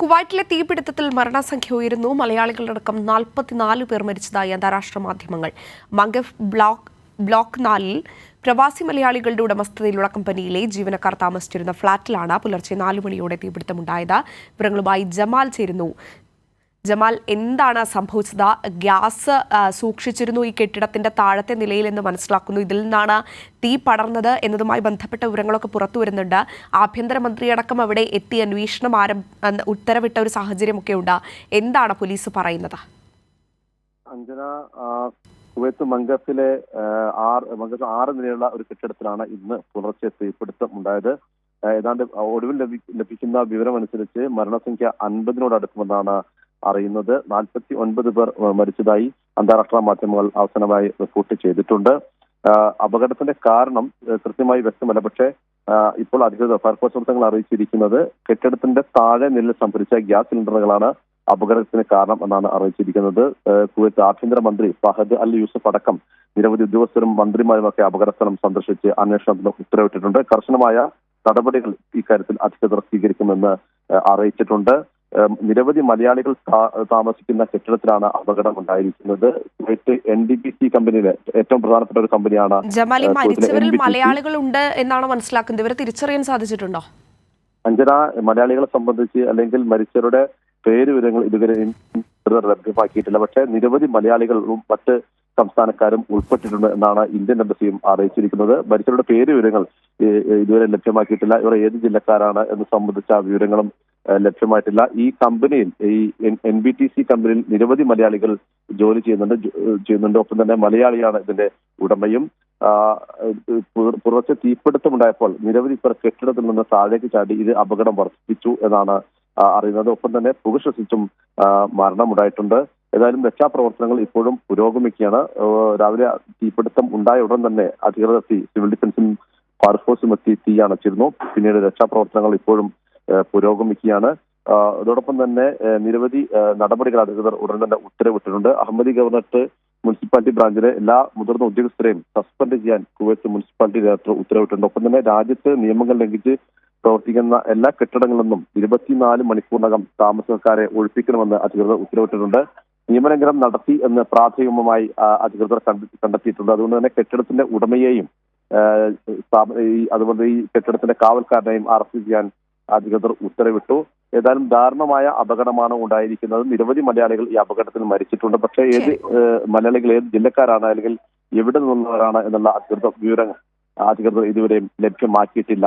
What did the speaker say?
കുവൈറ്റിലെ തീപിടുത്തത്തിൽ മരണസംഖ്യ ഉയരുന്നു. മലയാളികളടക്കം 44 പേർ മരിച്ചതായി അന്താരാഷ്ട്ര മാധ്യമങ്ങൾ. മംഗഫ് ബ്ലോക്ക് 4-ൽ പ്രവാസി മലയാളികളുടെ ഉടമസ്ഥതയിലുള്ള കമ്പനിയിലെ ജീവനക്കാർ താമസിച്ചിരുന്ന ഫ്ളാറ്റിലാണ് പുലർച്ചെ 4 മണിയോടെ തീപിടുത്തമുണ്ടായത്. വിവരങ്ങളുമായി ജമാൽ ചേരുന്നു. ജമാൽ, എന്താണ് സംഭവിച്ചത്? ഗ്യാസ് സൂക്ഷിച്ചിരുന്നു ഈ കെട്ടിടത്തിന്റെ താഴത്തെ നിലയിൽ എന്ന് മനസ്സിലാക്കുന്നു. ഇതിൽ നിന്നാണ് തീ പടർന്നത് എന്നതുമായി ബന്ധപ്പെട്ട വിവരങ്ങളൊക്കെ പുറത്തു വരുന്നുണ്ട്. ആഭ്യന്തരമന്ത്രിയടക്കം അവിടെ എത്തി അന്വേഷണം ഉത്തരവിട്ട ഒരു സാഹചര്യമൊക്കെ ഉണ്ട്. എന്താണ് പോലീസ് പറയുന്നത്? അഞ്ജന, കുവൈത്ത് മംഗഫിലെ 6 നിലയുള്ള ഒരു കെട്ടിടത്തിലാണ് ഇന്ന് പുലർച്ചെ തീപിടുത്തം ഉണ്ടായത്. ഏതാണ്ട് ഒടുവിൽ ലഭിക്കുന്ന വിവരമനുസരിച്ച് മരണസംഖ്യ 50-നോടടുക്കുമെന്നാണ് അറിയുന്നത്. 49 പേർ മരിച്ചതായി അന്താരാഷ്ട്ര മാധ്യമങ്ങൾ അവസാനമായി റിപ്പോർട്ട് ചെയ്തിട്ടുണ്ട്. അപകടത്തിന്റെ കാരണം കൃത്യമായി വ്യക്തമല്ല. പക്ഷേ ഇപ്പോൾ അധികൃതർ ഫയർഫോഴ്സ് വൃത്തങ്ങൾ അറിയിച്ചിരിക്കുന്നത് കെട്ടിടത്തിന്റെ താഴെ നിലയിൽ സംഭരിച്ച ഗ്യാസ് സിലിണ്ടറുകളാണ് അപകടത്തിന് കാരണം എന്നാണ് അറിയിച്ചിരിക്കുന്നത്. കുവൈത്ത് ആഭ്യന്തരമന്ത്രി ഫഹദ് അൽ യൂസഫ് അടക്കം നിരവധി ഉദ്യോഗസ്ഥരും മന്ത്രിമാരുമൊക്കെ അപകടസ്ഥലം സന്ദർശിച്ച് അന്വേഷണത്തിന് ഉത്തരവിട്ടിട്ടുണ്ട്. കർശനമായ നടപടികൾ ഇക്കാര്യത്തിൽ അധികൃതർ സ്വീകരിക്കുമെന്ന് അറിയിച്ചിട്ടുണ്ട്. നിരവധി മലയാളികൾ താമസിക്കുന്ന കെട്ടിടത്തിലാണ് അപകടം ഉണ്ടായിരിക്കുന്നത്. കുവൈറ്റ് NDPC കമ്പനിയിലെ ഏറ്റവും പ്രധാനപ്പെട്ട ഒരു കമ്പനിയാണ്. ജമാലി, മരിച്ചവരിൽ മലയാളികൾ ഉണ്ട് എന്നാണ് മനസ്സിലാക്കുന്നത്. ഇവരെ തിരിച്ചറിയാൻ സാധിച്ചിട്ടുണ്ടോ? അഞ്ജന, മലയാളികളെ സംബന്ധിച്ച് അല്ലെങ്കിൽ മരിച്ചവരുടെ പേര് വിവരങ്ങൾ ഇതുവരെയും ലഭ്യമാക്കിയിട്ടില്ല. പക്ഷേ നിരവധി മലയാളികളും മറ്റ് സംസ്ഥാനക്കാരും ഉൾപ്പെട്ടിട്ടുണ്ട് എന്നാണ് ഇന്ത്യൻ എംബസിയും അറിയിച്ചിരിക്കുന്നത്. മരിച്ചവരുടെ പേര് വിവരങ്ങൾ ഇതുവരെ ലഭ്യമാക്കിയിട്ടില്ല. ഇവർ ഏത് ജില്ലക്കാരാണ് എന്ന് സംബന്ധിച്ച വിവരങ്ങളും ലഭ്യമായിട്ടില്ല. ഈ കമ്പനിയിൽ, ഈ NBTC കമ്പനിയിൽ നിരവധി മലയാളികൾ ജോലി ചെയ്യുന്നുണ്ട്. ഒപ്പം തന്നെ മലയാളിയാണ് ഇതിന്റെ ഉടമയും. പുറത്ത് തീപിടുത്തമുണ്ടായപ്പോൾ നിരവധി പേർ കെട്ടിടത്തിൽ നിന്ന് താഴേക്ക് ചാടി ഇത് അപകടം വർദ്ധിപ്പിച്ചു എന്നാണ് അറിയുന്നത്. ഒപ്പം തന്നെ പുക ശ്വസിച്ചും മരണമുണ്ടായിട്ടുണ്ട്. ഏതായാലും രക്ഷാപ്രവർത്തനങ്ങൾ ഇപ്പോഴും പുരോഗമിക്കുകയാണ്. രാവിലെ തീപിടുത്തം ഉണ്ടായ ഉടൻ തന്നെ അധികൃതർ സിവിൽ ഡിഫൻസും ഫയർഫോഴ്സും എത്തി തീ അണച്ചിരുന്നു. പിന്നീട് രക്ഷാപ്രവർത്തനങ്ങൾ ഇപ്പോഴും പുരോഗമിക്കുകയാണ്. അതോടൊപ്പം തന്നെ നിരവധി നടപടികൾ അധികൃതർ ഉടൻ തന്നെ ഉത്തരവിട്ടിട്ടുണ്ട്. അഹമ്മദി ഗവർണറേറ്റ് മുനിസിപ്പാലിറ്റി ബ്രാഞ്ചിലെ എല്ലാ മുതിർന്ന ഉദ്യോഗസ്ഥരെയും സസ്പെൻഡ് ചെയ്യാൻ കുവൈത്ത് മുനിസിപ്പാലിറ്റി ഡയറക്ടർ ഉത്തരവിട്ടിട്ടുണ്ട്. ഒപ്പം തന്നെ രാജ്യത്ത് നിയമങ്ങൾ ലംഘിച്ച് പ്രവർത്തിക്കുന്ന എല്ലാ കെട്ടിടങ്ങളിൽ നിന്നും 24 മണിക്കൂറിനകം താമസക്കാരെ ഒഴിപ്പിക്കണമെന്ന് അധികൃതർ ഉത്തരവിട്ടിട്ടുണ്ട്. നിയമലംഘനം നടത്തി എന്ന് പ്രാഥമികമായി അധികൃതർ കണ്ടെത്തിയിട്ടുണ്ട്. അതുകൊണ്ട് തന്നെ കെട്ടിടത്തിന്റെ ഉടമയെയും അതുപോലെ ഈ കെട്ടിടത്തിന്റെ കാവൽക്കാരനെയും അറസ്റ്റ് ചെയ്യാൻ അധികൃതർ ഉത്തരവിട്ടു. ഏതായാലും ദാരുണമായ അപകടമാണ് ഉണ്ടായിരിക്കുന്നത്. നിരവധി മലയാളികൾ ഈ അപകടത്തിൽ മരിച്ചിട്ടുണ്ട്. പക്ഷേ മലയാളികൾ ഏത് ജില്ലക്കാരാണ് അല്ലെങ്കിൽ എവിടെ നിന്നുള്ളവരാണ് എന്നുള്ള വിവരങ്ങൾ അധികൃതർ ഇതുവരെയും ലഭ്യമാക്കിയിട്ടില്ല.